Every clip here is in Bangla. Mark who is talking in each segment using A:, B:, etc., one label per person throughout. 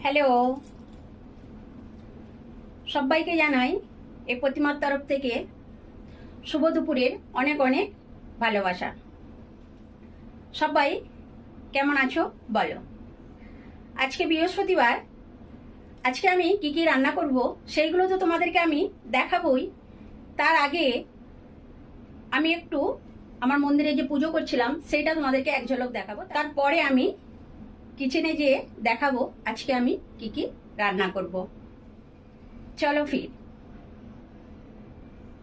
A: হ্যালো, সবাইকে জানাই এই প্রতিমার তরফ থেকে শুভ দুপুরের অনেক অনেক ভালোবাসা। সবাই কেমন আছো বলো। আজকে বৃহস্পতিবার, আজকে আমি কি কি রান্না করব সেইগুলো তো তোমাদেরকে আমি দেখাবই। তার আগে আমি একটু আমার মন্দিরে যে পুজো করছিলাম সেইটা তোমাদেরকে এক ঝলক দেখাবো। তারপরে আমি কিচেনে যেয়ে দেখাবো আজকে আমি কি কি রান্না করব। চলো ফির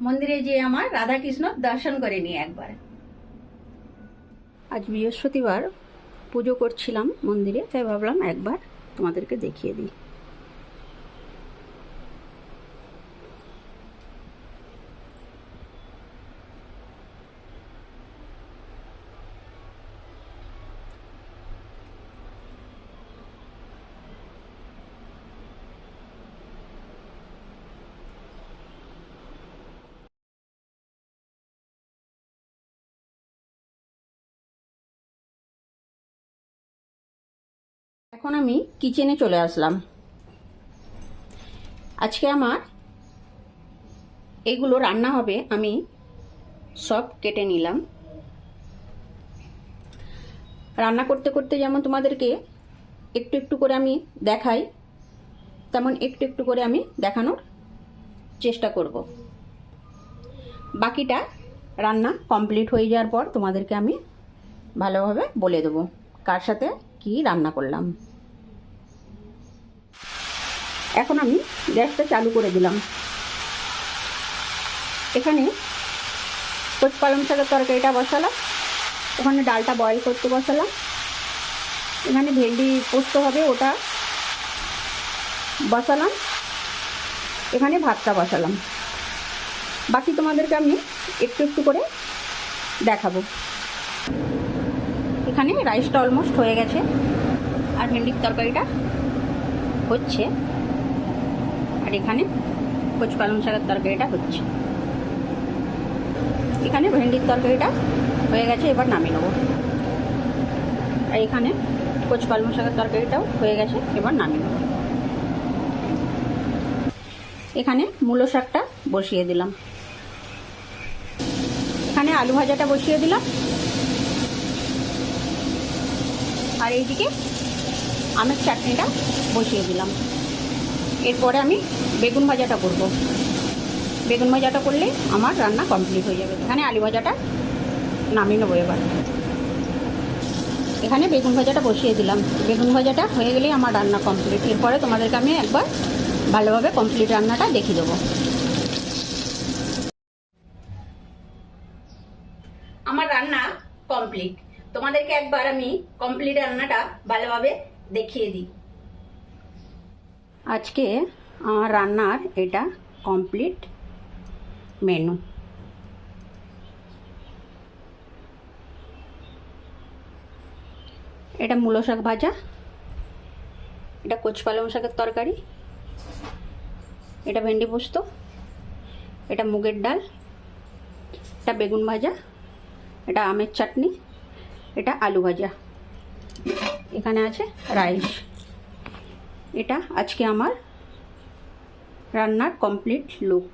A: মন্দিরে যে আমার রাধা কৃষ্ণ দর্শন করে নিয়ে একবার। আজ বৃহস্পতিবার পুজো করছিলাম মন্দিরে, তাই ভাবলাম একবার তোমাদেরকে দেখিয়ে দিই। এখন আমি কিচেনে চলে আসলাম। আজকে আমার এগুলো রান্না হবে, আমি সব কেটে নিলাম। রান্না করতে করতে যেমন তোমাদেরকে একটু একটু করে আমি দেখাই, তেমন একটু একটু করে আমি দেখানোর চেষ্টা করব। বাকিটা রান্না কমপ্লিট হয়ে যাওয়ার পর তোমাদেরকে আমি ভালোভাবে বলে দেবো কার সাথে কি রান্না করলাম। এখন আমি গ্যাসটা চালু করে দিলাম। এখানে পালং শাকের তরকারিটা বসালাম, ওখানে ডালটা বয়েল করতে বসালাম, এখানে ভেন্ডি পোস্ত হবে ওটা বসালাম, এখানে ভাতটা বসালাম। বাকি তোমাদেরকে আমি একটু একটু করে দেখাবো। এখানে রাইসটা অলমোস্ট হয়ে গেছে, আর ভেন্ডির তরকারিটা হচ্ছে, আর এখানে পালং শাকের তরকারিটা হচ্ছে। এখানে ভেন্ডির তরকারিটা হয়ে গেছে, এবার নামিয়ে নেবো। আর এখানে পালং শাকের তরকারিটাও হয়ে গেছে, এবার নামিয়ে নেবো। এখানে মূলো শাকটা বসিয়ে দিলাম, এখানে আলু ভাজাটা বসিয়ে দিলাম, আর এইদিকে আমের চাটনিটা বসিয়ে দিলাম। এরপরে আমি বেগুন ভাজাটা করব। বেগুন ভাজাটা করলে আমার রান্না কমপ্লিট হয়ে যাবে। এখানে আলু ভাজাটা নামিয়ে নেবো এবার। এখানে বেগুন ভাজাটা বসিয়ে দিলাম, বেগুন ভাজাটা হয়ে গেলেই আমার রান্না কমপ্লিট। এরপরে তোমাদেরকে আমি একবার ভালোভাবে কমপ্লিট রান্নাটা দেখিয়ে দেবো। আমার রান্না কমপ্লিট, তোমাদেরকে একবার আমি কমপ্লিট রান্নাটা ভালোভাবে দেখিয়ে দিই। আজকে আমার রান্নার এটা কমপ্লিট মেনু। এটা মূলো শাক ভাজা, এটা পালং শাকের তরকারি, এটা ভেন্ডি পোস্ত, এটা মুগের ডাল, এটা বেগুন ভাজা, এটা আমের চাটনি, এটা আলু ভাজা, এখানে আছে রাইস। এটা আজকে আমার রান্নার কমপ্লিট লুক।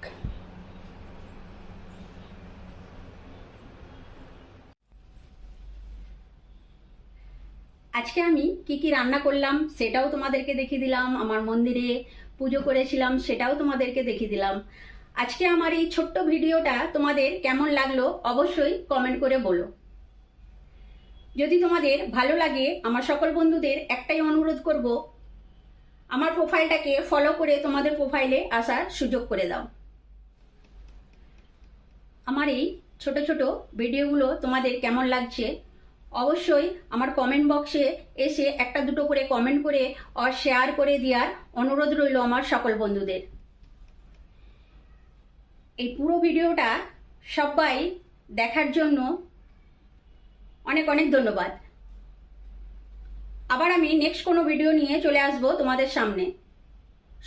A: আজকে আমি কি কি রান্না করলাম সেটাও তোমাদেরকে দেখিয়ে দিলাম, আমার মন্দিরে পুজো করেছিলাম সেটাও তোমাদেরকে দেখিয়ে দিলাম। আজকে আমার এই ছোট্ট ভিডিওটা তোমাদের কেমন লাগলো অবশ্যই কমেন্ট করে বলো। যদি তোমাদের ভালো লাগে, আমার সকল বন্ধুদের একটাই অনুরোধ করব, আমার প্রোফাইলটাকে ফলো করে তোমাদের প্রোফাইলে আসার সুযোগ করে দাও। আমার এই ছোট ছোট ভিডিওগুলো তোমাদের কেমন লাগছে অবশ্যই আমার কমেন্ট বক্সে এসে একটা দুটো করে কমেন্ট করে আর শেয়ার করে দেওয়ার অনুরোধ রইল আমার সকল বন্ধুদের। এই পুরো ভিডিওটা সবাই দেখার জন্য অনেক অনেক ধন্যবাদ। আবার আমি নেক্সট কোনো ভিডিও নিয়ে চলে আসব তোমাদের সামনে।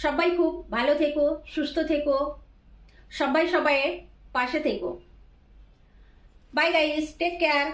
A: সবাই খুব ভালো থেকো, সুস্থ থেকো, সবাই সবাইয়ের পাশে থেকো। Bye guys, take care.